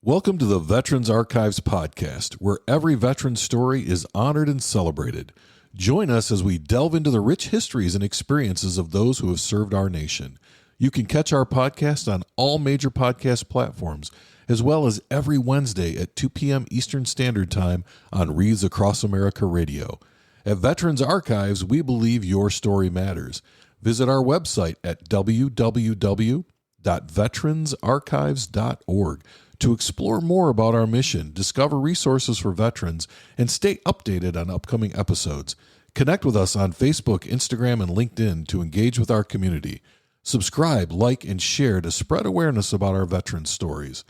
Welcome to the Veterans Archives podcast, where every veteran story is honored and celebrated. Join us as we delve into the rich histories and experiences of those who have served our nation. You can catch our podcast on all major podcast platforms, as well as every Wednesday at 2 p.m. Eastern Standard Time on Wreaths Across America Radio. At Veterans Archives, we believe your story matters. Visit our website at www.veteransarchives.org to explore more about our mission, discover resources for veterans, and stay updated on upcoming episodes. Connect with us on Facebook, Instagram, and LinkedIn to engage with our community. Subscribe, like, and share to spread awareness about our veteran stories.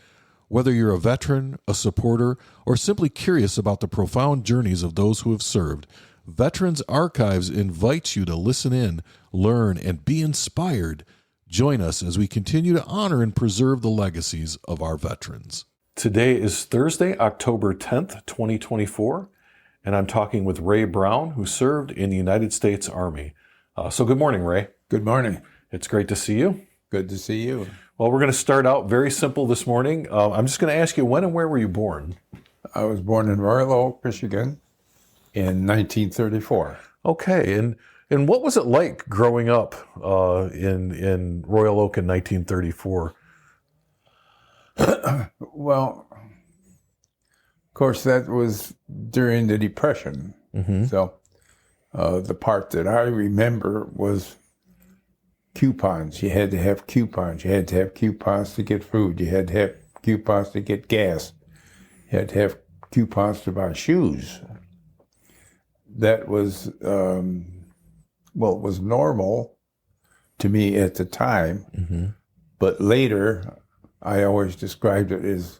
Whether you're a veteran, a supporter, or simply curious about the profound journeys of those who have served, Veterans Archives invites you to listen in, learn, and be inspired. Join us as we continue to honor and preserve the legacies of our veterans. Today is Thursday, October 10th, 2024, and I'm talking with Ray Brown, who served in the United States Army. So good morning, Ray. Good morning. It's great to see you. Good to see you. Well, we're going to start out very simple this morning. I'm just going to ask you, when and where were you born? I was born in Royal Oak, Michigan in 1934. Okay, and what was it like growing up in Royal Oak in 1934? Well, of course, that was during the Depression. Mm-hmm. So the part that I remember was coupons. You had to have coupons. You had to have coupons to get food. You had to have coupons to get gas. You had to have coupons to buy shoes. That was... Well, it was normal to me at the time, mm-hmm. but later I always described it as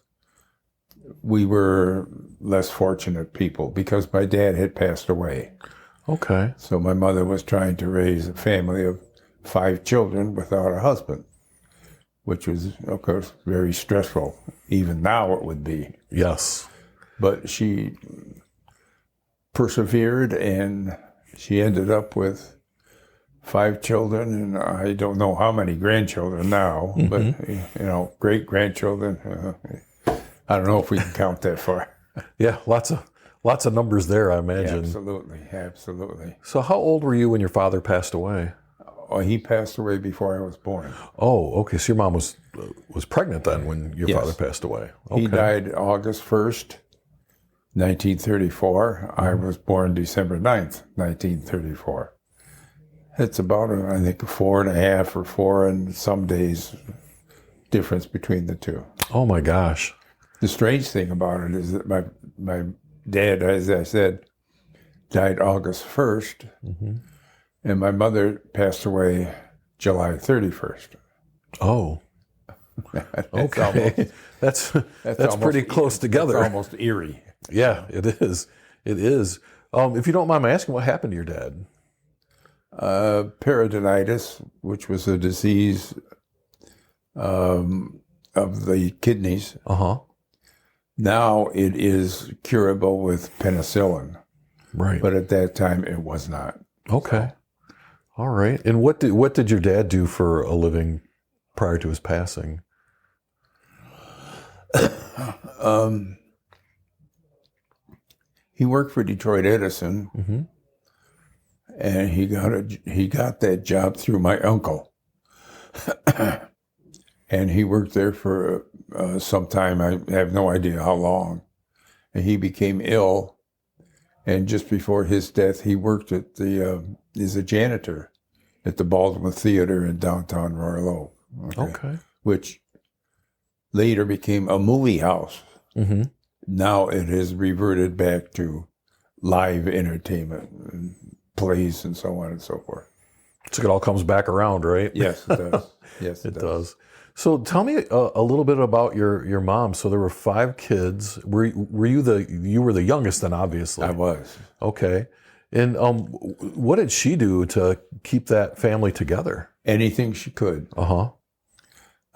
we were less fortunate people because my dad had passed away. Okay. So my mother was trying to raise a family of 5 children without a husband, which was, of course, very stressful. Even now it would be. Yes. But she persevered and she ended up with 5 children, and I don't know how many grandchildren now, mm-hmm. but, great-grandchildren, I don't know if we can count that far. Yeah, lots of numbers there, I imagine. Absolutely. So how old were you when your father passed away? Oh, he passed away before I was born. Oh, okay. So your mom was pregnant then when your father passed away. Okay. He died August 1st, 1934. Mm-hmm. I was born December 9th, 1934. It's about, I think, 4.5 or 4 and some days difference between the two. Oh, my gosh. The strange thing about it is that my dad, as I said, died August 1st, mm-hmm. and my mother passed away July 31st. Oh. Okay. That's pretty close together. That's almost eerie. Yeah, it is. It is. If you don't mind me asking, what happened to your dad? Peritonitis, which was a disease of the kidneys. Uh-huh. Now it is curable with penicillin. Right. But at that time it was not. Okay. All right. And what did your dad do for a living prior to his passing? He worked for Detroit Edison. Mm-hmm. And he got that job through my uncle. And he worked there for some time. I have no idea how long. And he became ill. And just before his death, he worked at as a janitor at the Baldwin Theater in downtown Royal Oak. Okay. Which later became a movie house. Mm-hmm. Now it has reverted back to live entertainment and plays and so on and so forth. So it all comes back around, right? Yes, it does. Yes, it does. So tell me a little bit about your mom. So there were 5 kids. Were you the youngest then, obviously? I was. Okay. And what did she do to keep that family together? Anything she could. Uh-huh.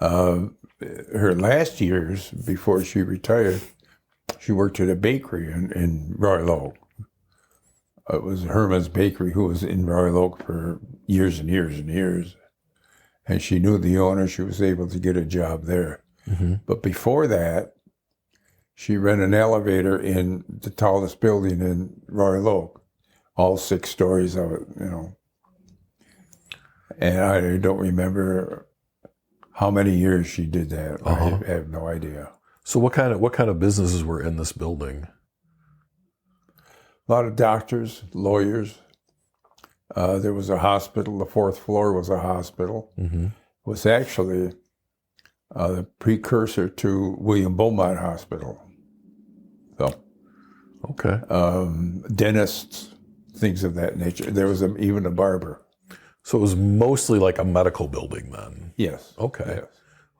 Her last years before she retired, she worked at a bakery in Royal Oak. It was Herman's Bakery, who was in Royal Oak for years and years and years. And she knew the owner. She was able to get a job there. Mm-hmm. But before that, she ran an elevator in the tallest building in Royal Oak, all 6 stories of it, And I don't remember how many years she did that. I have no idea. So what kind of businesses were in this building? A lot of doctors, lawyers. There was a hospital. The 4th floor was a hospital. Mm-hmm. It was actually the precursor to William Beaumont Hospital. So, okay. Dentists, things of that nature. There was even a barber. So it was mostly like a medical building then? Yes. Okay. Yes.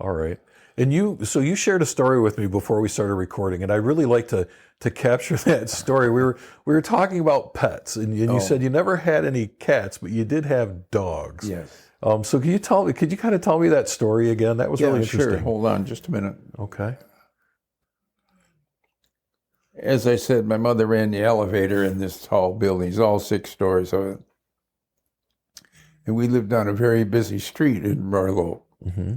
All right. And you shared a story with me before we started recording, and I really like to capture that story. We were talking about pets, and you said you never had any cats, but you did have dogs. Yes. So could you kind of tell me that story again? That was really interesting. Sure. Hold on just a minute. Okay. As I said, my mother ran the elevator in this tall building. It's all 6 stories of it. And we lived on a very busy street in Royal Oak. Mm-hmm.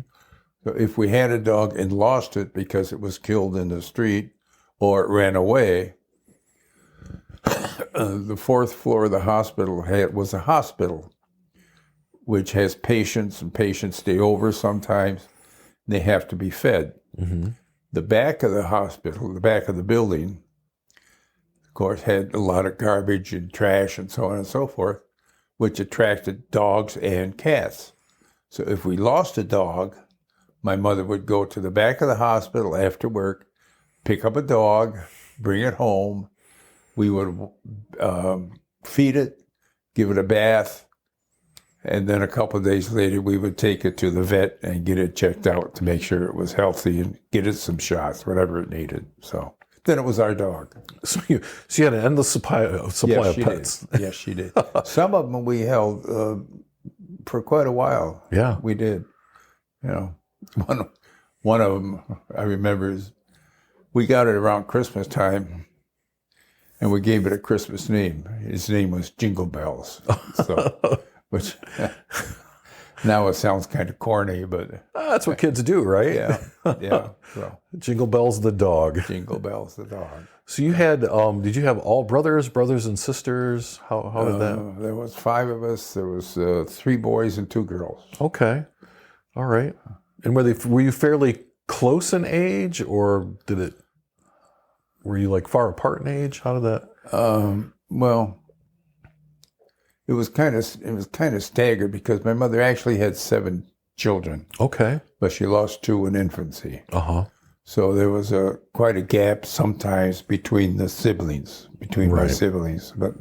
So if we had a dog and lost it because it was killed in the street or it ran away, the 4th floor of the hospital was a hospital, which has patients, and patients stay over sometimes. They have to be fed. Mm-hmm. The back of the hospital, the back of the building, of course, had a lot of garbage and trash and so on and so forth, which attracted dogs and cats. So if we lost a dog, my mother would go to the back of the hospital after work, pick up a dog, bring it home. We would feed it, give it a bath, and then a couple of days later, we would take it to the vet and get it checked out to make sure it was healthy and get it some shots, whatever it needed. So then it was our dog. So you had an endless supply of pets. Yes, she did. Some of them we held for quite a while. Yeah, we did. One of them I remember is we got it around Christmas time, and we gave it a Christmas name. His name was Jingle Bells. So, which now it sounds kind of corny, but that's what kids do, right? Yeah. So, Jingle Bells the dog. Jingle Bells the dog. So you had, did you have all brothers and sisters? How did that? There was 5 of us. There was 3 boys and 2 girls. Okay, all right. And were you fairly close in age, or were you like far apart in age? How did that? Well, it was kind of staggered because my mother actually had 7 children. Okay, but she lost 2 in infancy. Uh-huh. So there was quite a gap sometimes between the siblings, my siblings. But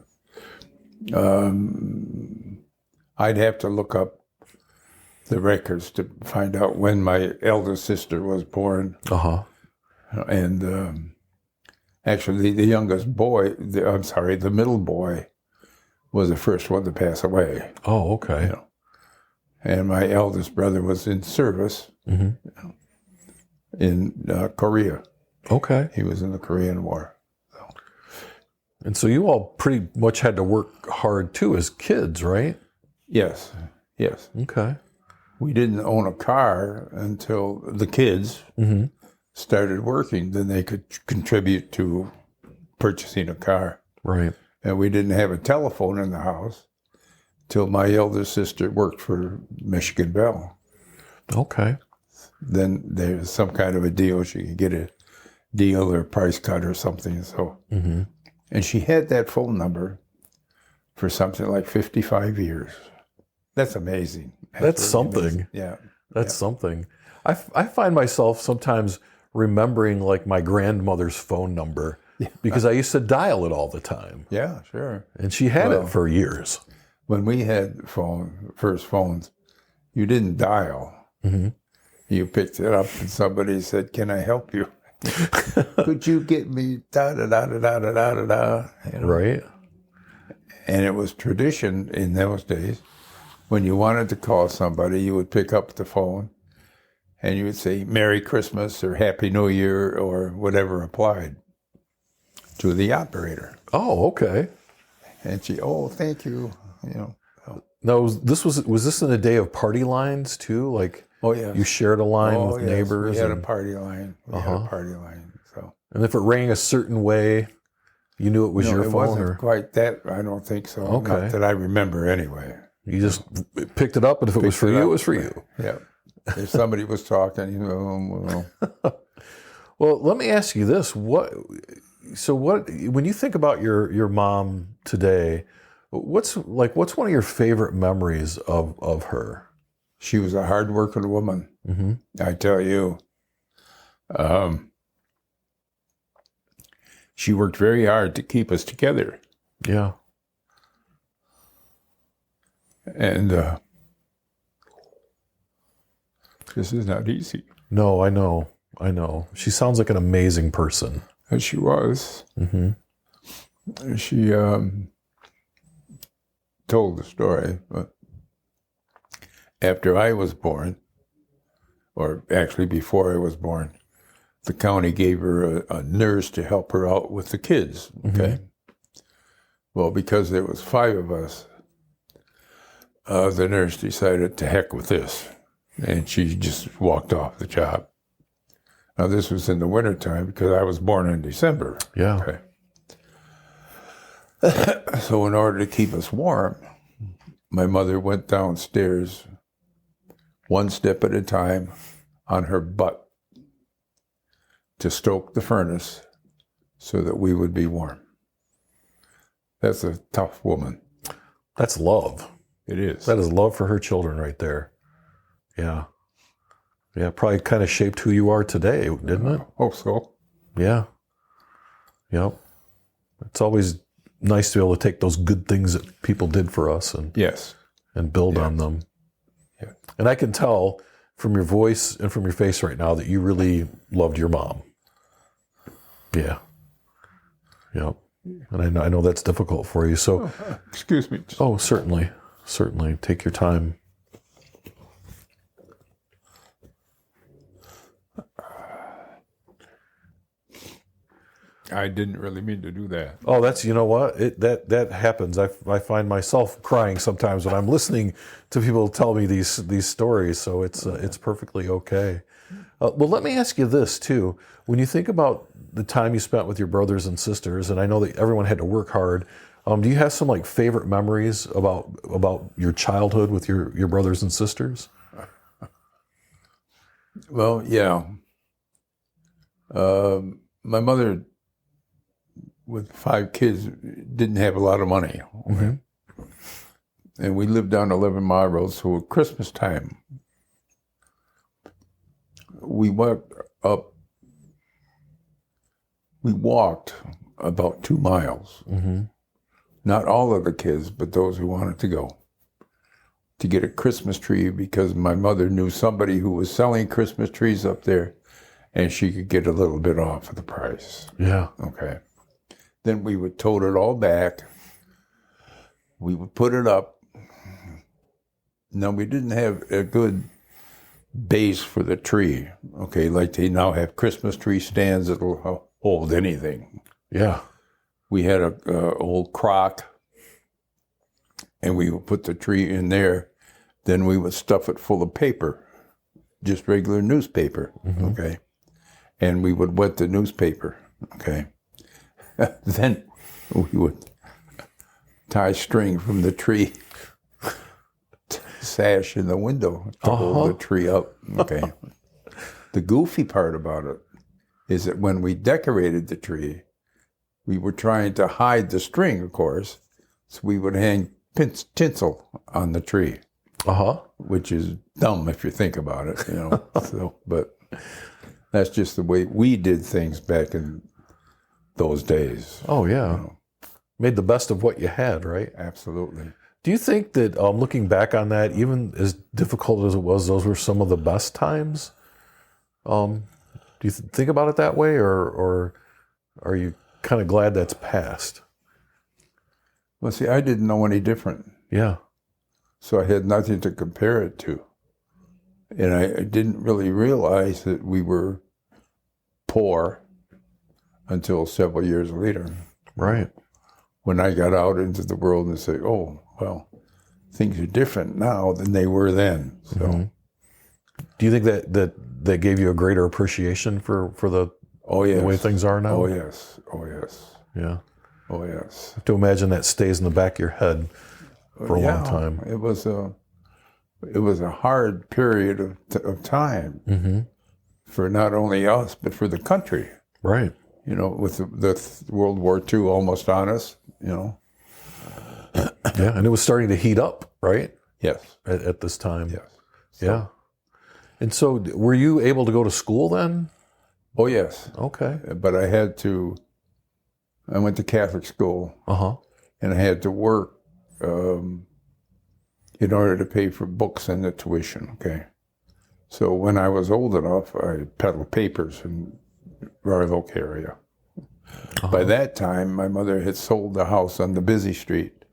I'd have to look up the records to find out when my eldest sister was born. Uh-huh. And actually, the youngest boy, the middle boy, was the first one to pass away. Oh, okay. And my eldest brother was in service in Korea. Okay. He was in the Korean War. And so you all pretty much had to work hard too as kids, right? Yes. Okay. We didn't own a car until the kids started working. Then they could contribute to purchasing a car. Right. And we didn't have a telephone in the house till my elder sister worked for Michigan Bell. Okay. Then there was some kind of a deal. She could get a deal or a price cut or something. So, and she had that phone number for something like 55 years. That's amazing. That's something. Amazing. Yeah. That's something. I find myself sometimes remembering like my grandmother's phone number because I used to dial it all the time. Yeah, sure. And she had it for years. When we had first phones, you didn't dial. You picked it up and somebody said, "Can I help you? Could you get me da da da da da da da da?" Right. And it was tradition in those days. When you wanted to call somebody, you would pick up the phone and you would say Merry Christmas or Happy New Year or whatever applied to the operator. Oh, okay. And she, thank you. Now, was this in the day of party lines too? Like, oh yeah, you shared a line with neighbors. We had a party line. So, And if it rang a certain way, you knew it was your it phone? wasn't quite that. I don't think so. Okay. Not that I remember anyway. You just picked it up, and if it was for you, it was for you. Yeah. If somebody was talking, well. Well, let me ask you this: when you think about your mom today, what's one of your favorite memories of her? She was a hard-working woman. Mm-hmm. I tell you. She worked very hard to keep us together. Yeah. And this is not easy. No, I know. She sounds like an amazing person. And she was. Mm-hmm. She told the story, but after I was born, or actually before I was born, the county gave her a nurse to help her out with the kids. Okay. Mm-hmm. Well, because there was 5 of us, the nurse decided to heck with this, and she just walked off the job. Now, this was in the wintertime because I was born in December. Yeah. Okay. So in order to keep us warm, my mother went downstairs 1 step at a time on her butt to stoke the furnace so that we would be warm. That's a tough woman. That's love. It is. That is love for her children right there. Yeah. Yeah, probably kind of shaped who you are today, didn't it? Hope so. Yeah. Yep. It's always nice to be able to take those good things that people did for us and yes, and build on them. Yeah. And I can tell from your voice and from your face right now that you really loved your mom. Yeah. Yep. And I know that's difficult for you. So, excuse me. Oh, certainly. Certainly. Take your time. I didn't really mean to do that. Oh, that's, you know what? That happens. I find myself crying sometimes when I'm listening to people tell me these stories. So it's perfectly okay. Well, let me ask you this too. When you think about the time you spent with your brothers and sisters, and I know that everyone had to work hard, do you have some like favorite memories about your childhood with your brothers and sisters? Well, yeah. My mother, with 5 kids, didn't have a lot of money. Mm-hmm. And we lived down 11 Mile Road, so at Christmas time, we walked about 2 miles. Mm-hmm. Not all of the kids, but those who wanted to go, to get a Christmas tree, because my mother knew somebody who was selling Christmas trees up there, and she could get a little bit off of the price. Yeah. Okay. Then we would tote it all back. We would put it up. Now, we didn't have a good base for the tree, okay, like they now have Christmas tree stands that'll hold anything. Yeah. We had a old crock, and we would put the tree in there. Then we would stuff it full of paper, just regular newspaper, mm-hmm. Okay? And we would wet the newspaper, okay? Then we would tie string from the tree sash in the window to hold the tree up, okay? The goofy part about it is that when we decorated the tree, we were trying to hide the string, of course, so we would hang tinsel on the tree, which is dumb if you think about it, you know. So, but that's just the way we did things back in those days. Oh, yeah. You know. Made the best of what you had, right? Absolutely. Do you think that, looking back on that, even as difficult as it was, those were some of the best times? Do you think about it that way, or are you kind of glad that's past? Well, see, I didn't know any different. Yeah. So I had nothing to compare it to. And I didn't really realize that we were poor until several years later. Right. When I got out into the world and said, oh, well, things are different now than they were then. So, Do you think that gave you a greater appreciation for the Oh, yes. The way things are now? Oh, yes. Oh, yes. Yeah. Oh, yes. I have to imagine that stays in the back of your head for a long time. It was a hard period of time Mm-hmm. for not only us, but for the country. Right. You know, with the World War II almost on us, you know. Yeah, and it was starting to heat up, right? Yes. At this time. Yes. Yeah. And so were you able to go to school then? Oh, yes. Okay. But I went to Catholic school, Uh-huh. and I had to work in order to pay for books and the tuition, okay? So when I was old enough, I peddled papers in Royal Oak area. Uh-huh. By that time, my mother had sold the house on the busy street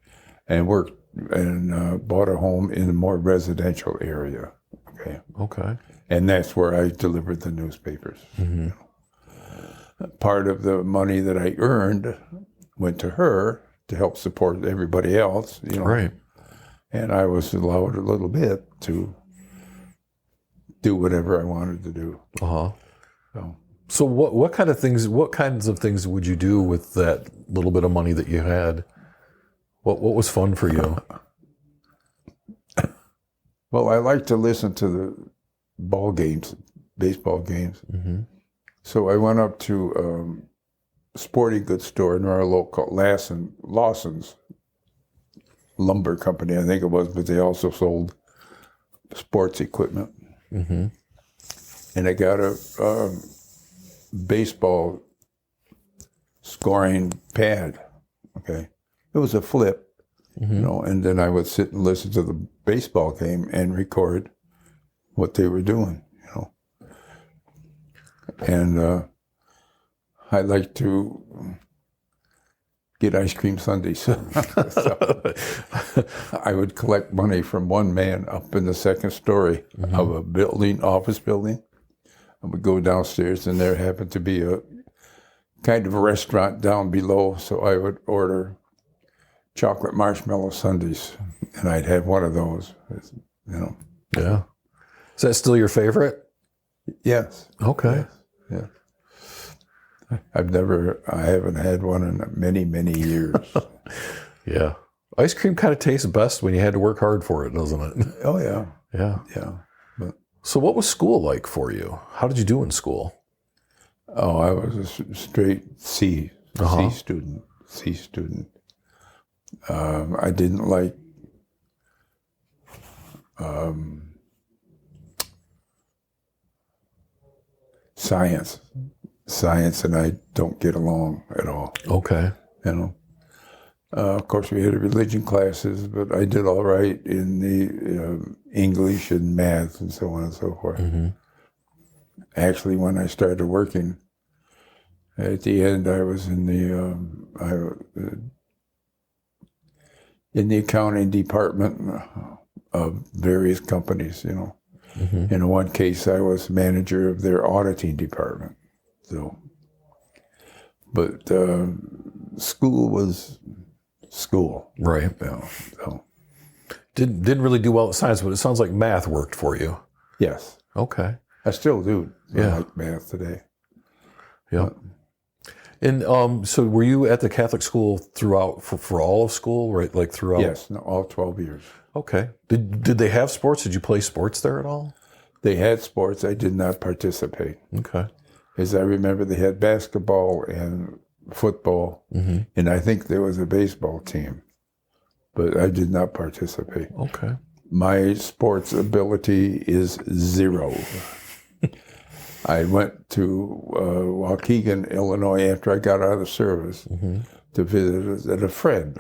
and worked and bought a home in a more residential area, okay? Okay. And that's where I delivered the newspapers. Mm-hmm. Part of the money that I earned went to her to help support everybody else, you know. Right. And I was allowed a little bit to do whatever I wanted to do. Uh-huh. So what kinds of things would you do with that little bit of money that you had? What was fun for you? well, I like to listen to the ball games, baseball games. Mm-hmm. So I went up to a sporting goods store in our local Lawson's lumber company, I think it was, but they also sold sports equipment. Mm-hmm. And I got a baseball scoring pad. Okay, it was a flip, Mm-hmm. you know, and then I would sit and listen to the baseball game and record what they were doing, you know. And I like to get ice cream sundaes. So I would collect money from one man up in the second story Mm-hmm. of a building, office building. I would go downstairs, and there happened to be a kind of a restaurant down below, so I would order chocolate marshmallow sundaes, and I'd have one of those, you know. Yeah. Is that still your favorite? Yes. Okay. Yeah. I haven't had one in many, many years. Yeah. Ice cream kind of tastes best when you had to work hard for it, doesn't it? Oh, yeah. Yeah. Yeah. But, So what was school like for you? How did you do in school? oh, I was a straight C student. C student. I didn't like science, and I don't get along at all. Okay. You know, of course we had religion classes, but I did all right in the English and math and so on and so forth. Mm-hmm. Actually, when I started working, at the end I was in the accounting department of various companies. You know. Mm-hmm. In one case, I was manager of their auditing department. So, but school was school. Right. You know, so. Didn't really do well at science, but it sounds like math worked for you. Yes. Okay. I still do. Yeah. I like math today. Yeah. And so were you at the Catholic school throughout for all of school, right? Like throughout? Yes, no, all 12 years. Okay. Did they have sports? Did you play sports there at all? They had sports. I did not participate. Okay. As I remember, they had basketball and football, Mm-hmm. and I think there was a baseball team, but I did not participate. Okay. My sports ability is zero. I went to Waukegan, Illinois, after I got out of the service Mm-hmm. to visit a friend.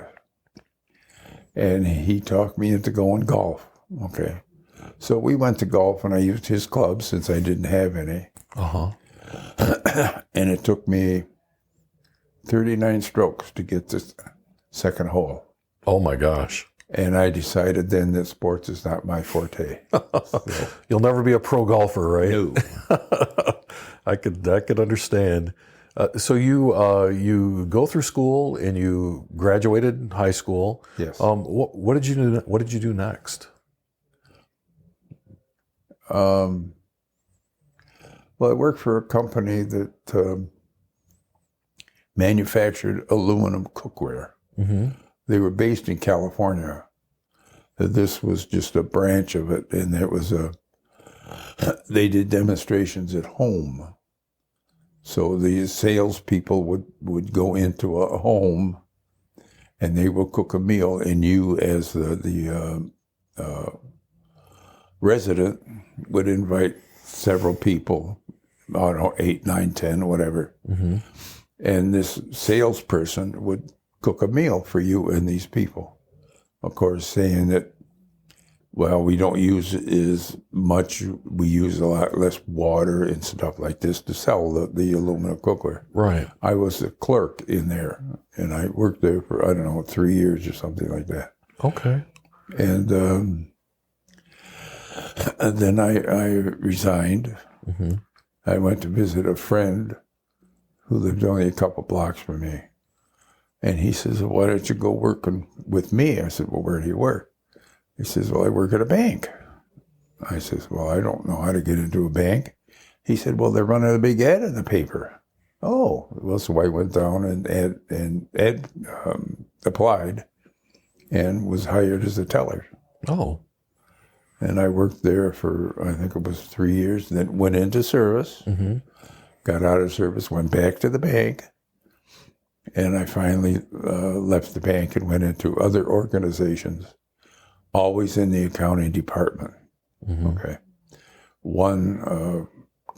And he talked me into going golf. Okay. So we went to golf, and I used his clubs since I didn't have any. Uh-huh. And it took me 39 strokes to get this second hole. Oh my gosh. And I decided then that sports is not my forte. So, You'll never be a pro golfer, right? no. I could understand. So you go through school and you graduated high school. Yes. What did you do? What did you do next? Well, I worked for a company that manufactured aluminum cookware. Mm-hmm. They were based in California. This was just a branch of it, and they did demonstrations at home. So the salespeople would go into a home, and they would cook a meal, and you, as the resident, would invite several people, I don't know, 8, 9, 10, whatever. Mm-hmm. And this salesperson would cook a meal for you and these people. Of course, saying that, well, we don't use as much, we use a lot less water and stuff like this to sell the aluminum cookware. Right. I was the clerk in there, and I worked there for, I don't know, 3 years or something like that. Okay. And then I resigned. Mm-hmm. I went to visit a friend who lived only a couple blocks from me. And he says, well, why don't you go working with me? I said, well, where do you work? He says, well, I work at a bank. I says, well, I don't know how to get into a bank. He said, well, they're running a big ad in the paper. Oh, well, so I went down and applied and was hired as a teller. Oh. And I worked there for, I think it was 3 years, then went into service, Mm-hmm. got out of service, went back to the bank, and I finally left the bank and went into other organizations, always in the accounting department. Mm-hmm. Okay. One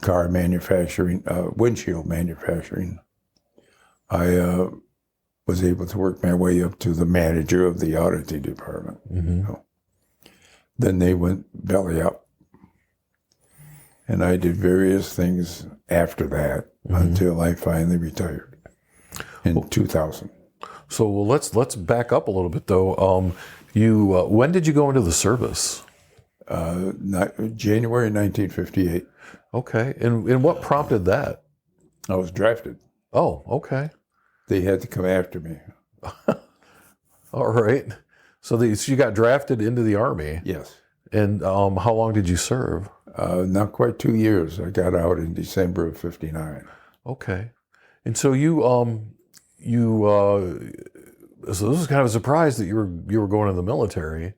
car manufacturing, windshield manufacturing. I was able to work my way up to the manager of the auditing department. Mm-hmm. So, then they went belly up. And I did various things after that until I finally retired in 2000. So let's back up a little bit though. When did you go into the service? January 1958. Okay. And what prompted that? I was drafted. Oh, okay. They had to come after me. All right. So you got drafted into the Army. Yes. And how long did you serve? Not quite 2 years. I got out in December of 59. Okay. And so so this is kind of a surprise that you were going in the military.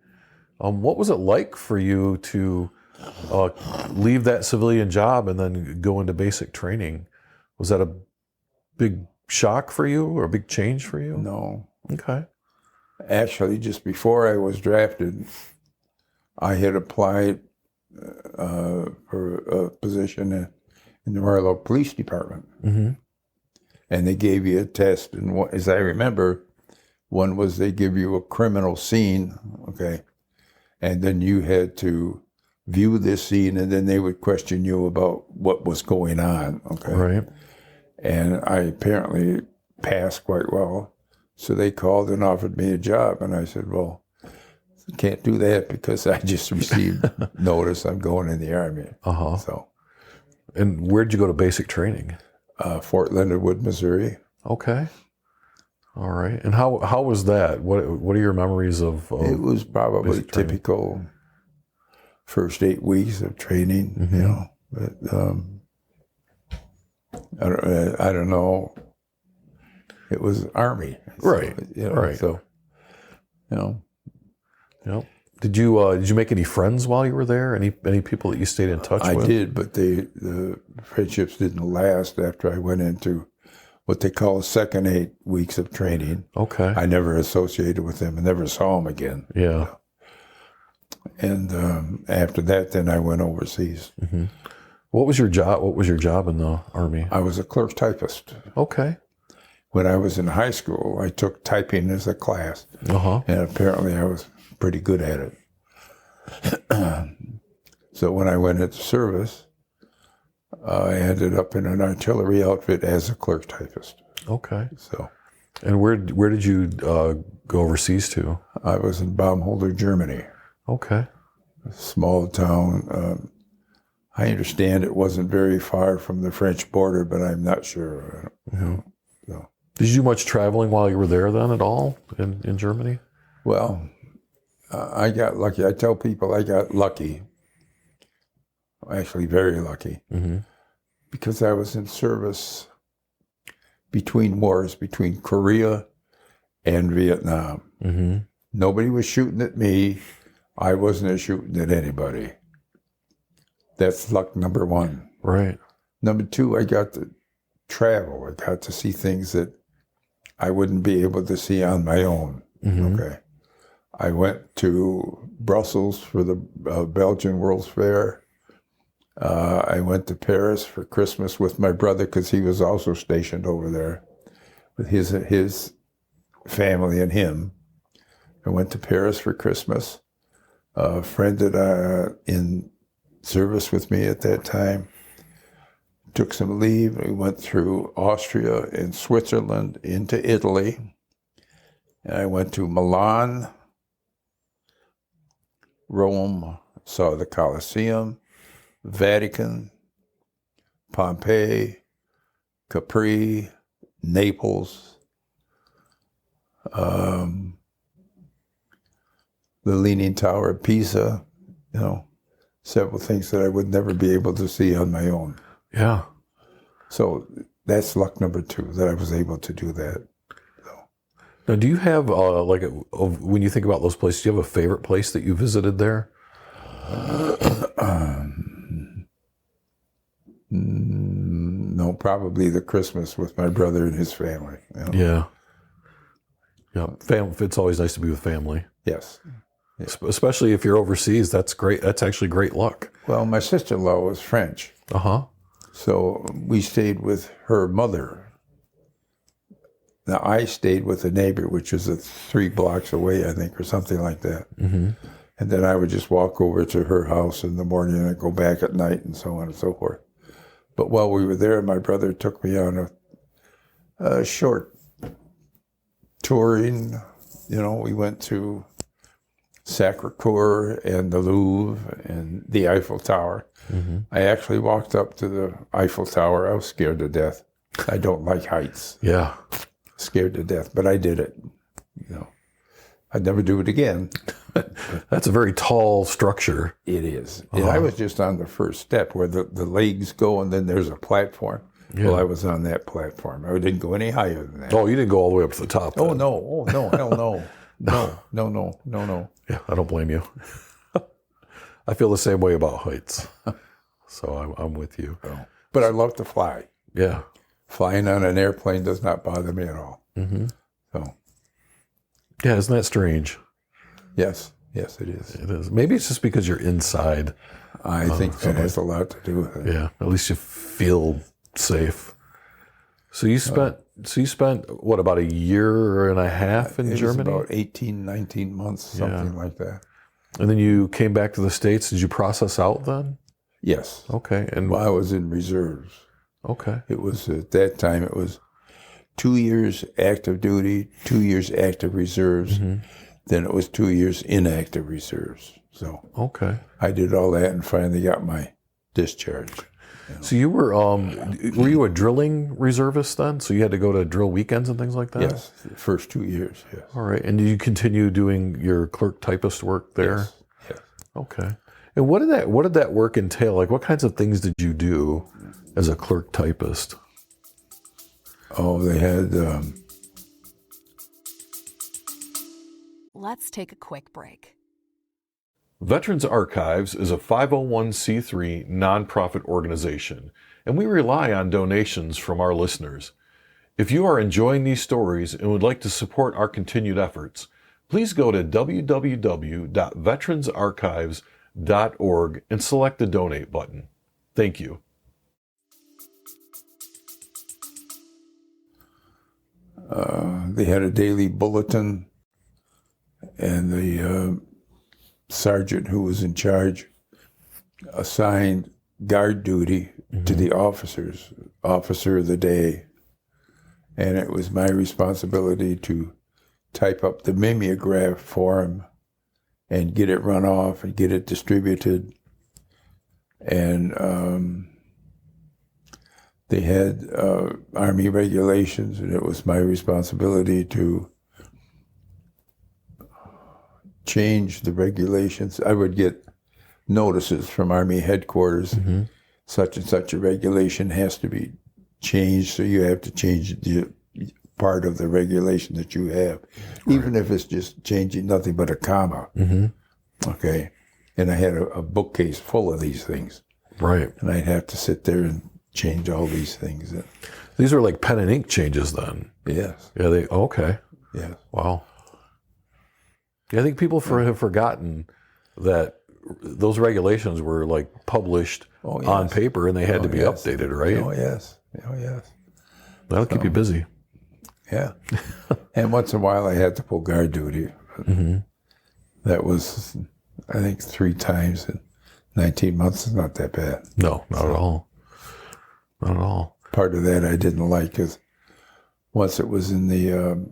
What was it like for you to leave that civilian job and then go into basic training? Was that a big shock for you or a big change for you? No. Okay. Actually, just before I was drafted, I had applied for a position in the Royal Oak Police Department. Mm-hmm. And they gave you a test. And as I remember, one was they give you a criminal scene, okay? And then you had to view this scene, and then they would question you about what was going on, okay? Right. And I apparently passed quite well. So they called and offered me a job. And I said, well, I can't do that because I just received notice I'm going in the Army. Uh-huh. So, And where'd you go to basic training? Fort Leonard Wood, Missouri. Okay. All right. And how was that? What are your memories of It was probably basic training? typical first 8 weeks of training, Mm-hmm. you know. But I don't know. It was Army, Right. So, you know, Right. So, you know, Yep. Did you make any friends while you were there? Any people that you stayed in touch with? I did, but the friendships didn't last after I went into what they call second 8 weeks of training. Okay. I never associated with them and never saw them again. Yeah. And after that, then I went overseas. Mm-hmm. What was your job in the Army? I was a clerk typist. Okay. When I was in high school, I took typing as a class, Uh-huh. and apparently I was pretty good at it. So when I went into service, I ended up in an artillery outfit as a clerk typist. Okay. So And where did you go overseas to? I was in Baumholder, Germany, Okay. a small town. I understand it wasn't very far from the French border, but I'm not sure. Mm-hmm. So, Did you do much traveling while you were there then at all in Germany? well, I got lucky. I tell people I got lucky, actually very lucky. Mm-hmm. because I was in service between wars, between Korea and Vietnam. Mm-hmm. Nobody was shooting at me. I wasn't shooting at anybody. That's luck number one. Right. Number two, I got to travel. I got to see things that I wouldn't be able to see on my own. Mm-hmm. Okay. I went to Brussels for the Belgian World's Fair. I went to Paris for Christmas with my brother because he was also stationed over there with his family and him. I went to Paris for Christmas. A friend that in service with me at that time took some leave. We went through Austria and Switzerland into Italy. And I went to Milan, Rome, saw the Colosseum, Vatican, Pompeii, Capri, Naples, the Leaning Tower of Pisa, several things that I would never be able to see on my own. Yeah. So that's luck number two, that I was able to do that. Now, do you have, when you think about those places, do you have a favorite place that you visited there? No, probably the Christmas with my brother and his family. Yeah. Yeah. It's always nice to be with family. Yes. Yeah. Especially if you're overseas. That's great. That's actually great luck. Well, my sister-in-law was French. Uh-huh. So we stayed with her mother. Now, I stayed with a neighbor, which was 3 blocks away, I think, or something like that. Mm-hmm. And then I would just walk over to her house in the morning and go back at night and so on and so forth. But while we were there, my brother took me on a short touring. We went to Sacré-Cœur and the Louvre and the Eiffel Tower. Mm-hmm. I actually walked up to the Eiffel Tower. I was scared to death. I don't like heights. Yeah. Scared to death, but I did it. I'd never do it again. That's a very tall structure. It is. Uh-huh. And I was just on the first step where the legs go and then there's a platform. Yeah. Well, I was on that platform. I didn't go any higher than that. Oh, you didn't go all the way up to the top. Oh, no. Oh, no. Hell no. No. Yeah, I don't blame you. I feel the same way about heights. So I'm with you. Oh. But I love to fly. Yeah. Flying on an airplane does not bother me at all. Mm-hmm. So. Yeah, isn't that strange? Yes, it is. It is. Maybe it's just because you're inside. I think that has a lot to do with it. Yeah, at least you feel safe. So you spent what, about a year and a half in Germany? It was about 18, 19 months, something like that. And then you came back to the States. Did you process out then? Yes. Okay. And I was in reserves. Okay. It was at that time. It was 2 years active duty, 2 years active reserves. Mm-hmm. Then it was 2 years inactive reserves. So okay, I did all that and finally got my discharge. So you were you a drilling reservist then? So you had to go to drill weekends and things like that? Yes, the first 2 years, yes. All right. And did you continue doing your clerk typist work there? Yes. Okay. And what did that work entail? Like, what kinds of things did you do as a clerk typist? Oh, they had... Let's take a quick break. Veterans Archives is a 501c3 nonprofit organization, and we rely on donations from our listeners. If you are enjoying these stories and would like to support our continued efforts, please go to www.veteransarchives.org and select the donate button. Thank you. They had a daily bulletin, and the sergeant who was in charge assigned guard duty to the officers, officer of the day. And it was my responsibility to type up the mimeograph form and get it run off and get it distributed. And they had Army regulations, and it was my responsibility to change the regulations. I would get notices from Army headquarters such and such a regulation has to be changed, so you have to change the part of the regulation that you have, even if it's just changing nothing but a comma. Okay. And I had a bookcase full of these things. Right. And I'd have to sit there and change all these things. These are like pen and ink changes then. Yes. Yeah. Okay. Yes. Wow. Yeah, I think people have forgotten that those regulations were like published on paper and they had to be updated, right? Oh, yes. Oh, yes. That'll keep you busy. Yeah. And once in a while I had to pull guard duty. That was, I think, 3 times in 19 months is not that bad. No, not at all. Not at all. Part of that I didn't like because once it was in the,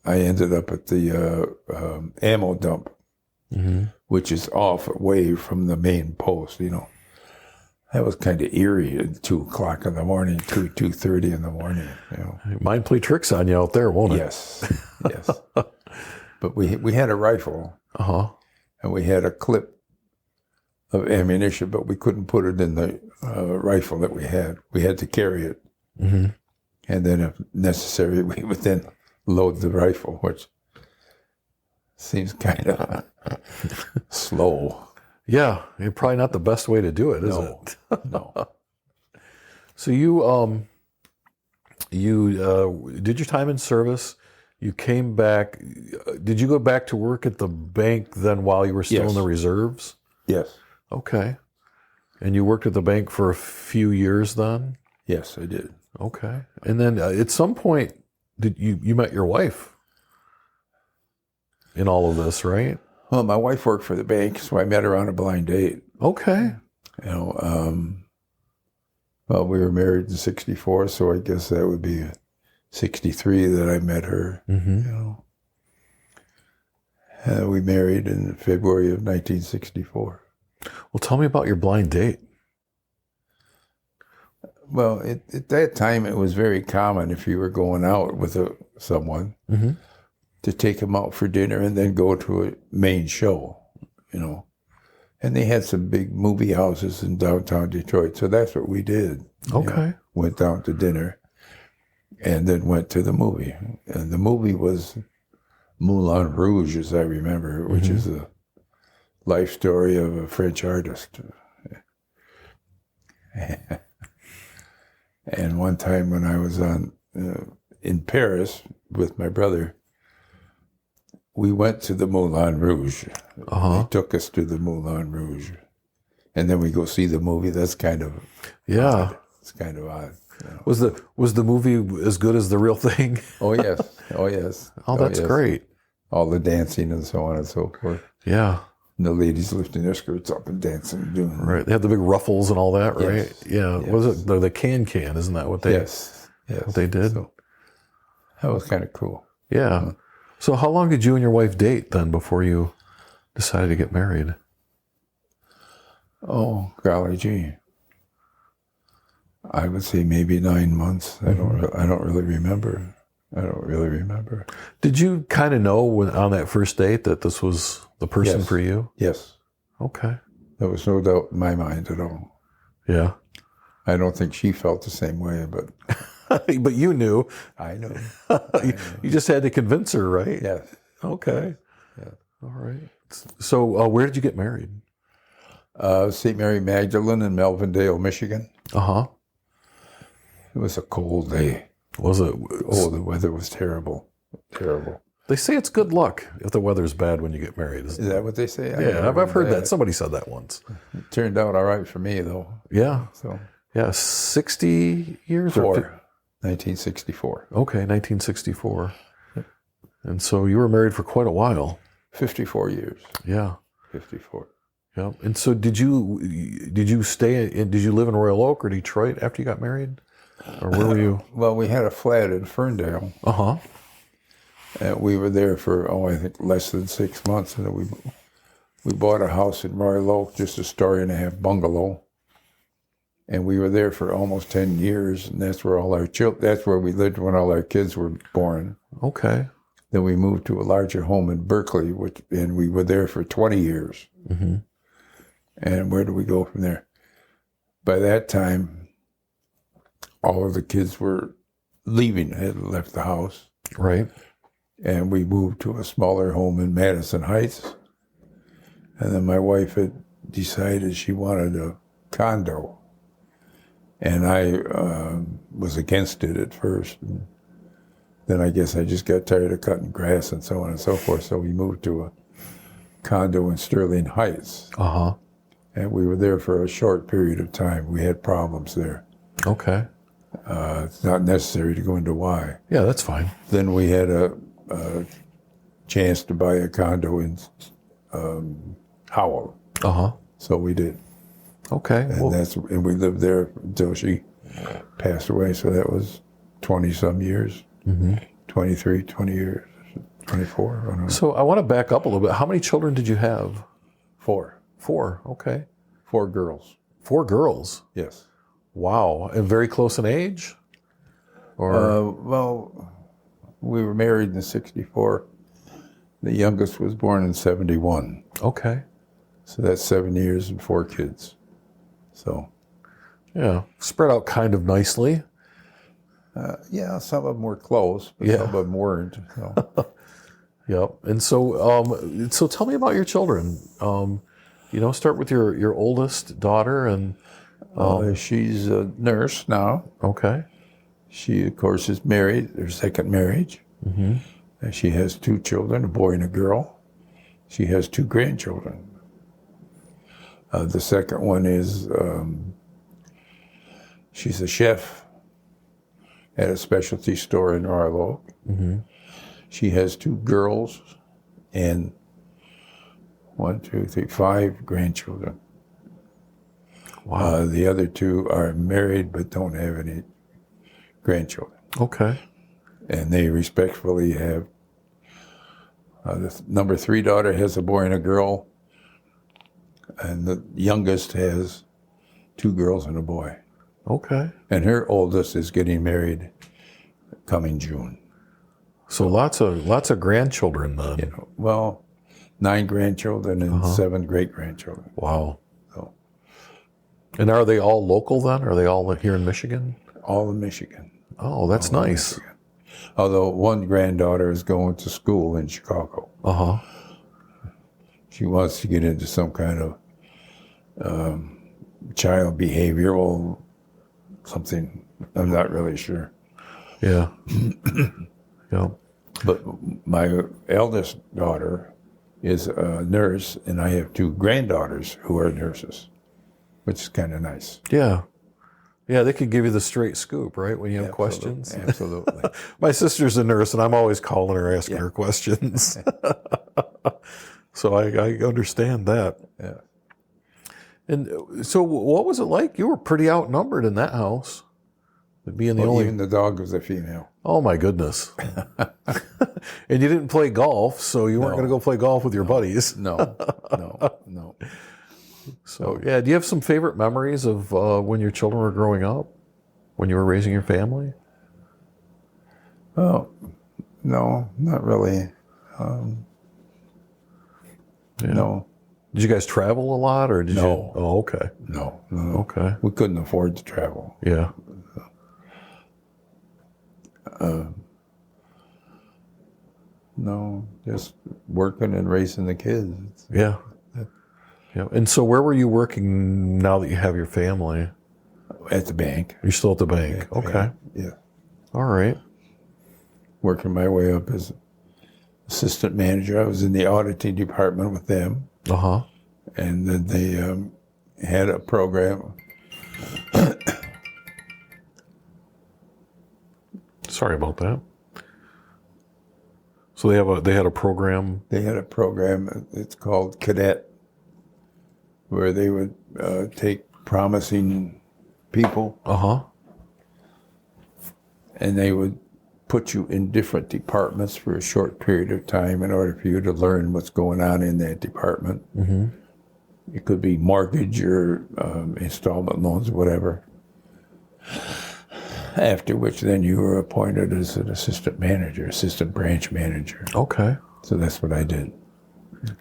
I ended up at the ammo dump, which is off away from the main post, you know. That was kind of eerie at 2 o'clock in the morning, 2:30 in the morning, you know. It might play tricks on you out there, won't it? Yes, yes. But we had a rifle, and we had a clip of ammunition, but we couldn't put it in the rifle that we had. We had to carry it. And then if necessary, we would then load the rifle, which seems kind of slow. Yeah, it's probably not the best way to do it, is it? No. So you did your time in service. You came back. Did you go back to work at the bank then while you were still in the reserves? Yes. Okay. And you worked at the bank for a few years then? Yes, I did. Okay. And then at some point, did you met your wife in all of this, right? Well, my wife worked for the bank, so I met her on a blind date. Okay. You know, well, we were married in 64, so I guess that would be 63 that I met her. You know, we married in February of 1964. Well, tell me about your blind date. Well, at that time, it was very common if you were going out with someone to take them out for dinner and then go to a main show, you know. And they had some big movie houses in downtown Detroit, so that's what we did. Okay. You know, went down to dinner and then went to the movie. And the movie was Moulin Rouge, as I remember, which is a life story of a French artist. And one time when I was in Paris with my brother, we went to the Moulin Rouge. They took us to the Moulin Rouge. And then we go see the movie. That's kind of odd. It's kind of odd. You know. Was the movie as good as the real thing? Oh, yes. Oh, yes. Oh, that's great. All the dancing and so on and so forth. Yeah. And the ladies lifting their skirts up and dancing and doing right. They had the big ruffles and all that, right? Yes. Yeah. Yes. Was it the can? Isn't that what they? Yes. What they did. So, that was kind of cool. Yeah. So how long did you and your wife date then before you decided to get married? Oh, golly gee. I would say maybe 9 months. I don't really remember. Did you kind of know on that first date that this was the person for you? Yes. Okay. There was no doubt in my mind at all. Yeah. I don't think she felt the same way, but but you knew. I knew. You just had to convince her, right? Yes. Okay. Yeah. All right. So where did you get married? St. Mary Magdalene in Melvindale, Michigan. It was a cold day. Was it? Oh, the weather was terrible. Terrible. They say it's good luck if the weather's bad when you get married. Is that what they say? Yeah, I've heard that. Somebody said that once. It turned out all right for me, though. Yeah. So. Yeah, 60 years? 1964. Okay, 1964. And so you were married for quite a while. 54 years. Yeah. 54. Yeah. And so did you did you live in Royal Oak or Detroit after you got married? Or where were you? Well, we had a flat in Ferndale. And we were there for, I think less than 6 months. And then we bought a house in Royal Oak, just a story-and-a-half bungalow. And we were there for almost 10 years, and that's where that's where we lived when all our kids were born. Okay. Then we moved to a larger home in Berkeley, and we were there for 20 years. And where do we go from there? by that time, all of the kids were leaving, had left the house. Right. And we moved to a smaller home in Madison Heights. And then my wife had decided she wanted a condo. And I was against it at first. And then I guess I just got tired of cutting grass and so on and so forth. So we moved to a condo in Sterling Heights. Uh-huh. And we were there for a short period of time. We had problems there. Okay. It's not necessary to go into why. Yeah, that's fine. Then we had a chance to buy a condo in Howell. Uh-huh. So we did. Okay. And we lived there until she passed away. So that was 20-some years. Mm-hmm. 23, 20 years, 24. I don't know. So I want to back up a little bit. How many children did you have? 4. 4. Okay. 4 girls. 4 girls. Yes. Wow. And very close in age? Or Well, we were married in '64. The youngest was born in '71. okay. So that's 7 years and 4 kids. So, Yeah. Spread out kind of nicely. yeah, some of them were close, but Yeah. some of them weren't. So. Yep. And so tell me about your children. Start with your oldest daughter and She's a nurse now. okay. She, of course, is married, her second marriage. Mm-hmm. And she has 2 children, a boy and a girl. She has 2 grandchildren. The second one is, she's a chef at a specialty store in Royal Oak. Mm-hmm. She has 2 girls and 5 grandchildren. Wow. The other 2 are married but don't have any grandchildren. Okay. And they respectfully have, the number 3 daughter has a boy and a girl, and the youngest has 2 girls and a boy. Okay. And her oldest is getting married coming June. So lots of grandchildren then. 9 grandchildren and 7 great-grandchildren. Wow. So, And are they all local then? Are they all here in Michigan? all in Michigan. Oh, that's All in nice. Michigan. Although one granddaughter is going to school in Chicago. Uh-huh. She wants to get into some kind of child behavioral something. I'm not really sure. Yeah. Yeah. But my eldest daughter is a nurse, and I have 2 granddaughters who are nurses, which is kind of nice. Yeah. Yeah, they could give you the straight scoop, right, when you have questions. Absolutely. My sister's a nurse, and I'm always calling her, asking her questions. So I understand that. Yeah. And so what was it like? You were pretty outnumbered in that house. Being the only... Even the dog was a female. Oh, my goodness. And you didn't play golf, so you weren't going to go play golf with your buddies. No. So, yeah, do you have some favorite memories of when your children were growing up? When you were raising your family? Oh, no, not really. No. Did you guys travel a lot, or did you? No. Oh, okay. No. Okay. We couldn't afford to travel. Yeah. No, just working and raising the kids. Yeah. Yeah. And so where were you working now that you have your family? At the bank. You're still at the bank. Okay. Yeah. All right. Working my way up as assistant manager. I was in the auditing department with them. Uh-huh. And then they had a program. Sorry about that. So they had a program. They had a program, it's called Cadet, where they would take promising people Uh-huh. and they would put you in different departments for a short period of time in order for you to learn what's going on in that department. Mm-hmm. It could be mortgage or installment loans, whatever. After which then you were appointed as an assistant manager, assistant branch manager. Okay. So that's what I did.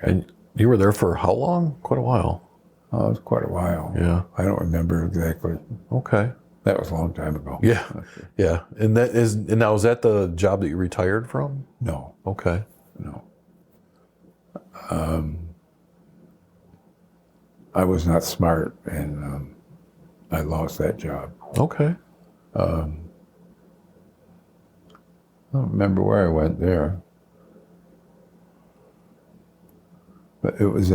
And you were there for how long? Quite a while. Oh, it was quite a while. Yeah. I don't remember exactly. Okay. That was a long time ago. Yeah. Yeah. And now is that the job that you retired from? No, Okay. no. I was not smart, and I lost that job. Okay. I don't remember where I went there, but it was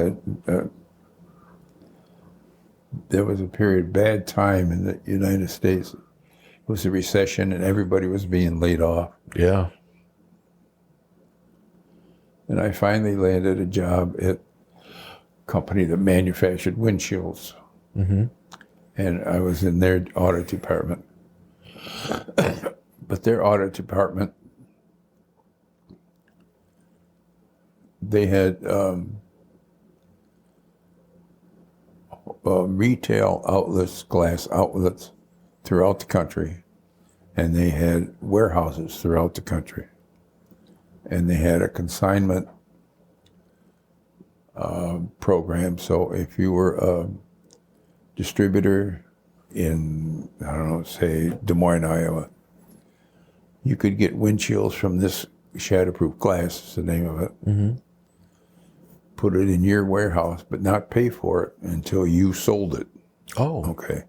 there was a period, bad time in the United States. It was a recession, and everybody was being laid off. Yeah. And I finally landed a job at a company that manufactured windshields. Mm-hmm. And I was in their audit department. But their audit department, they had retail outlets, glass outlets throughout the country. And they had warehouses throughout the country. And they had a consignment program. So if you were a distributor in, I don't know, say Des Moines, Iowa, you could get windshields from this shatterproof glass, is the name of it, put it in your warehouse, but not pay for it until you sold it. Oh. Okay.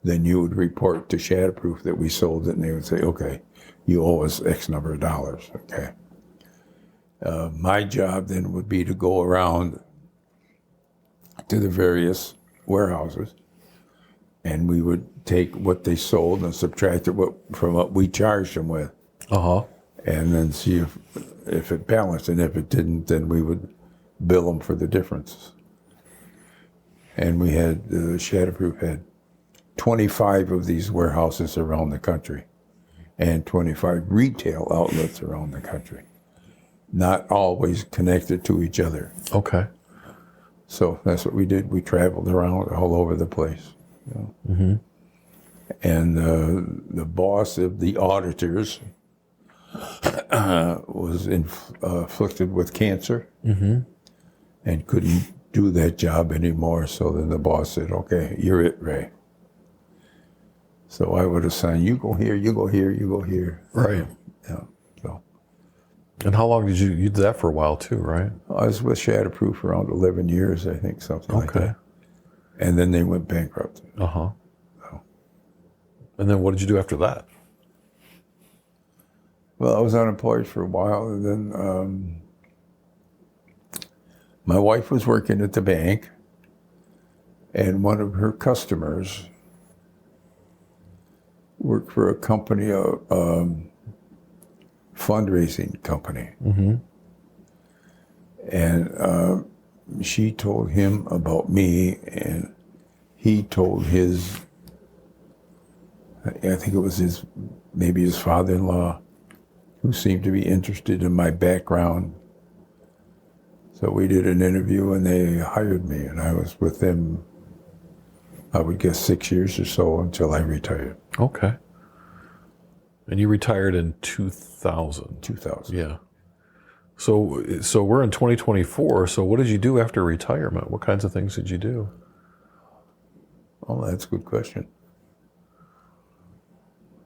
Then you would report to Shatterproof that we sold it, and they would say, okay, you owe us X number of dollars. Okay. My job then would be to go around to the various warehouses, and we would take what they sold and subtract it from what we charged them with, Uh-huh. and then see if it balanced, and if it didn't, then we would bill them for the difference. And we had, Shatterproof had 25 of these warehouses around the country and 25 retail outlets around the country, not always connected to each other. Okay. So that's what we did. We traveled around all over the place. You know? And the boss of the auditors was afflicted with cancer and couldn't do that job anymore. So then the boss said, okay, you're it, Ray. So I would assign, you go here, you go here, you go here. Right. Yeah. So And how long did you did that for a while too, right? I was with Shatterproof for around 11 years, I think, something like Okay. that. And then they went bankrupt. Uh-huh. So, And then what did you do after that? well, I was unemployed for a while, and then my wife was working at the bank, and one of her customers worked for a company, a fundraising company. And she told him about me, and he told his, I think it was maybe his father-in-law, who seemed to be interested in my background. So we did an interview, and they hired me, and I was with them, I would guess 6 years or so, until I retired. Okay. And you retired in 2000. 2000. Yeah. So we're in 2024. So what did you do after retirement? What kinds of things did you do? Oh, that's a good question.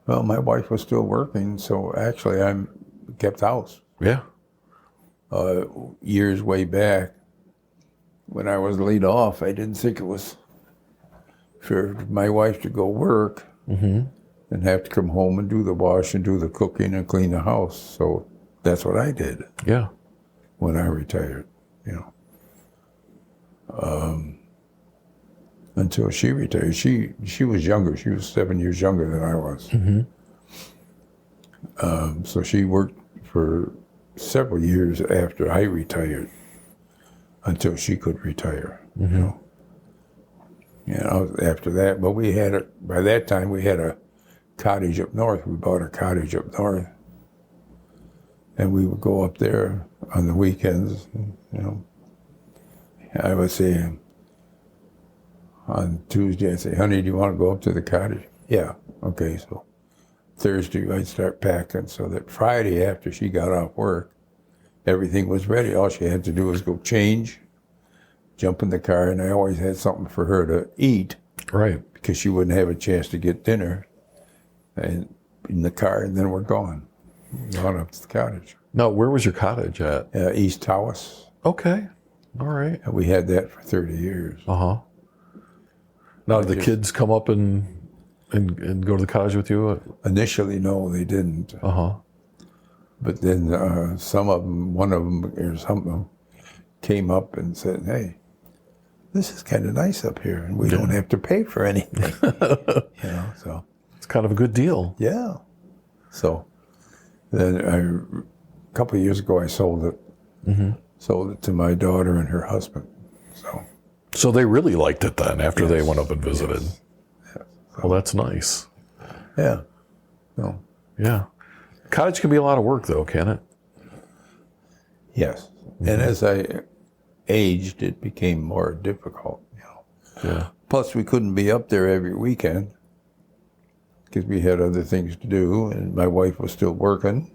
Well, my wife was still working, so actually I kept house. Yeah. Years way back, when I was laid off, I didn't think it was for my wife to go work and have to come home and do the wash and do the cooking and clean the house. So that's what I did Yeah. when I retired, you know. Until she retired. She was younger. She was 7 years younger than I was. So she worked for several years after I retired until she could retire, you know. After that, but by that time we had a cottage up north. We bought a cottage up north, and we would go up there on the weekends, you know. I would say, on Tuesday, I'd say, honey, do you want to go up to the cottage? Yeah, okay. So Thursday, I'd start packing so that Friday, after she got off work, everything was ready. All she had to do was go change jump in the car, and I always had something for her to eat Right. because she wouldn't have a chance to get dinner, and in the car, and then we're gone up to the cottage. Now, where was your cottage at? East Tawas. Okay. All right. And we had that for 30 years. Uh-huh. Now, did the kids come up and go to the cottage with you? Initially, no, they didn't. Uh-huh. But then some of them, one of them or something, came up and said, "Hey, this is kind of nice up here, and we don't have to pay for anything." So it's kind of a good deal. yeah. So then a couple of years ago, I sold it. Mm-hmm. Sold it to my daughter and her husband. So they really liked it then after they went up and visited. Yes. Yes. Well, that's nice. Yeah. No. Yeah. Cottage can be a lot of work, though, can it? Yes. Mm-hmm. And as I aged, it became more difficult. Yeah. Plus, we couldn't be up there every weekend because we had other things to do, and my wife was still working,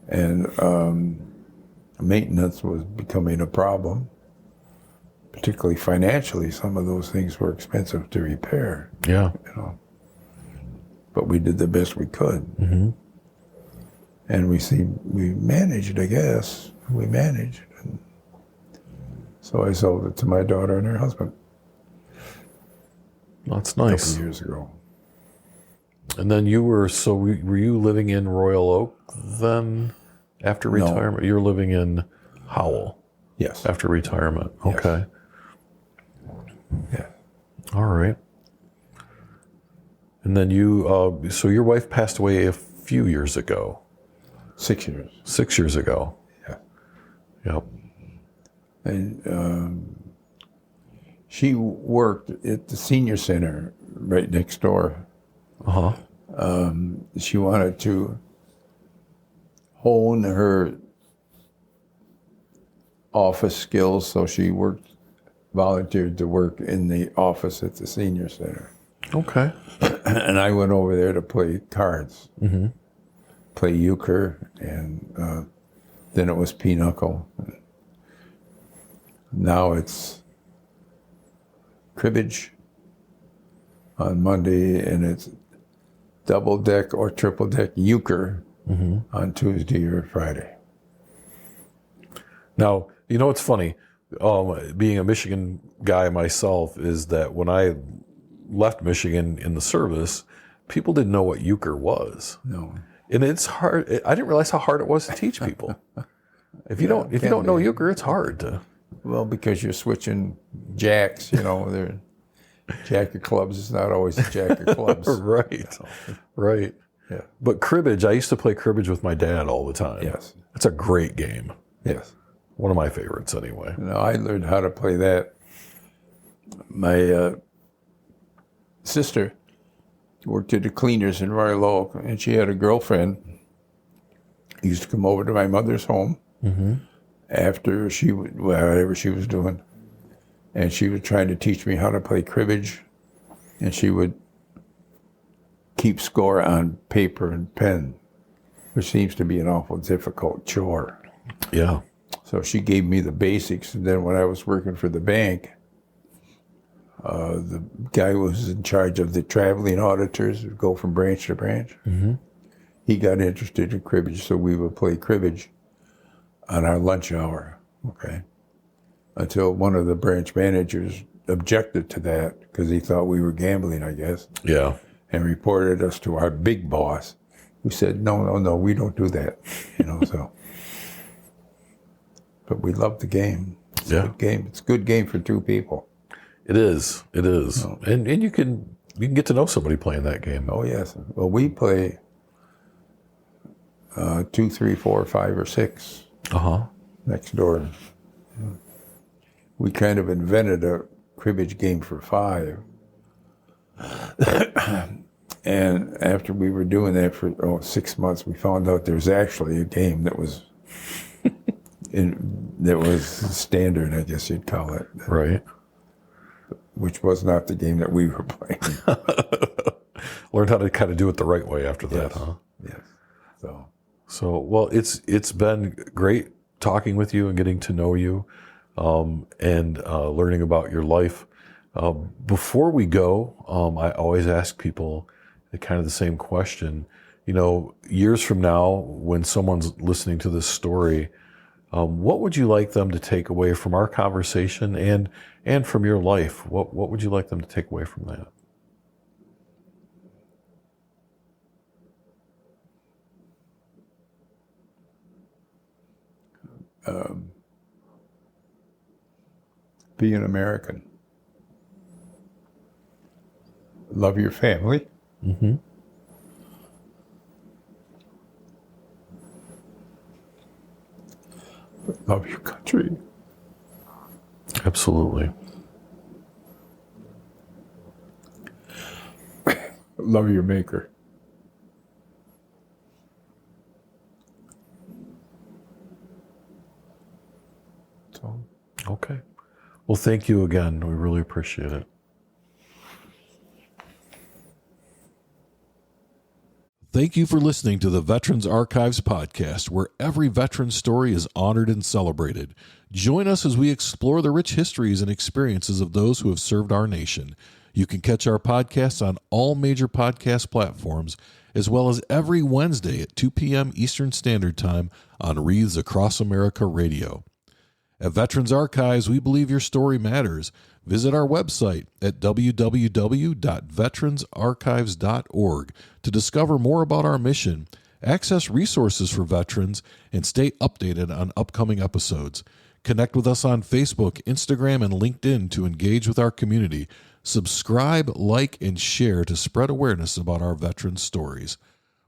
and maintenance was becoming a problem, particularly financially. Some of those things were expensive to repair. Yeah. But we did the best we could. Mm-hmm. And we managed, I guess. We managed. And so I sold it to my daughter and her husband. That's nice. A couple years ago. And then were you living in Royal Oak then after retirement? No. You were living in Howell? Yes. After retirement. Yes. Okay. Yeah. All right. And then so your wife passed away a few years ago. 6 years. 6 years ago. Yeah. Yep. And she worked at the senior center right next door. Uh-huh. She wanted to hone her office skills, so she volunteered to work in the office at the senior center. Okay. And I went over there to play cards, play euchre, and then it was pinochle. Now it's cribbage on Monday, and it's double deck or triple deck euchre on Tuesday or Friday. Now, what's funny, being a Michigan guy myself, is that when I left Michigan in the service, people didn't know what euchre was. No. And it's hard. I didn't realize how hard it was to teach people. If you don't know euchre, it's hard to. Well, because you're switching jacks, they're jack of clubs is not always a jack of clubs. Right. Right. Yeah. But cribbage, I used to play cribbage with my dad all the time. Yes. It's a great game. Yes. One of my favorites, anyway. No, I learned how to play that. My sister worked at the cleaners in Royal Oak, and she had a girlfriend who used to come over to my mother's home after whatever she was doing. And she was trying to teach me how to play cribbage, and she would keep score on paper and pen, which seems to be an awful difficult chore. Yeah. So she gave me the basics, and then when I was working for the bank, the guy who was in charge of the traveling auditors who go from branch to branch. He got interested in cribbage, so we would play cribbage on our lunch hour, okay? Until one of the branch managers objected to that because he thought we were gambling, I guess. Yeah. And reported us to our big boss, who said, no, we don't do that, so. But we love the game. It's a good game. It's a good game for two people. It is. It is. Oh. And you can get to know somebody playing that game. Oh, yes. Well, we play 2, 3, 4, 5, or 6 next door. We kind of invented a cribbage game for 5. And after we were doing that for 6 months, we found out there's actually a game that was that was standard, I guess you'd call it. Right. Which was not the game that we were playing. Learned how to kind of do it the right way after that, yes. huh? Yes. So well, it's been great talking with you and getting to know you. and learning about your life. Before we go, I always ask people kind of the same question. Years from now, when someone's listening to this story, what would you like them to take away from our conversation and from your life? What would you like them to take away from that? Be an American. Love your family. Mm-hmm. Love your country. Absolutely. Love your maker. So, Okay. Well, thank you again. We really appreciate it. Thank you for listening to the Veterans Archives podcast, where every veteran story is honored and celebrated. Join us as we explore the rich histories and experiences of those who have served our nation. You can catch our podcasts on all major podcast platforms, as well as every Wednesday at 2 p.m. Eastern Standard Time on Wreaths Across America Radio. At Veterans Archives, we believe your story matters. Visit our website at www.veteransarchives.org to discover more about our mission, access resources for veterans, and stay updated on upcoming episodes. Connect with us on Facebook, Instagram, and LinkedIn to engage with our community. Subscribe, like, and share to spread awareness about our veterans' stories.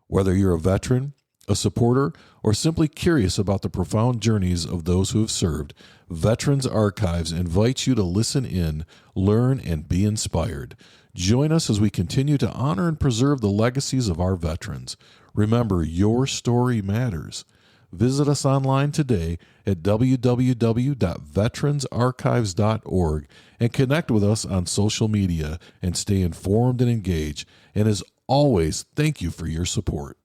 Whether you're a veteran, a supporter, or simply curious about the profound journeys of those who have served, Veterans Archives invites you to listen in, learn, and be inspired. Join us as we continue to honor and preserve the legacies of our veterans. Remember, your story matters. Visit us online today at www.veteransarchives.org and connect with us on social media and stay informed and engaged. And as always, thank you for your support.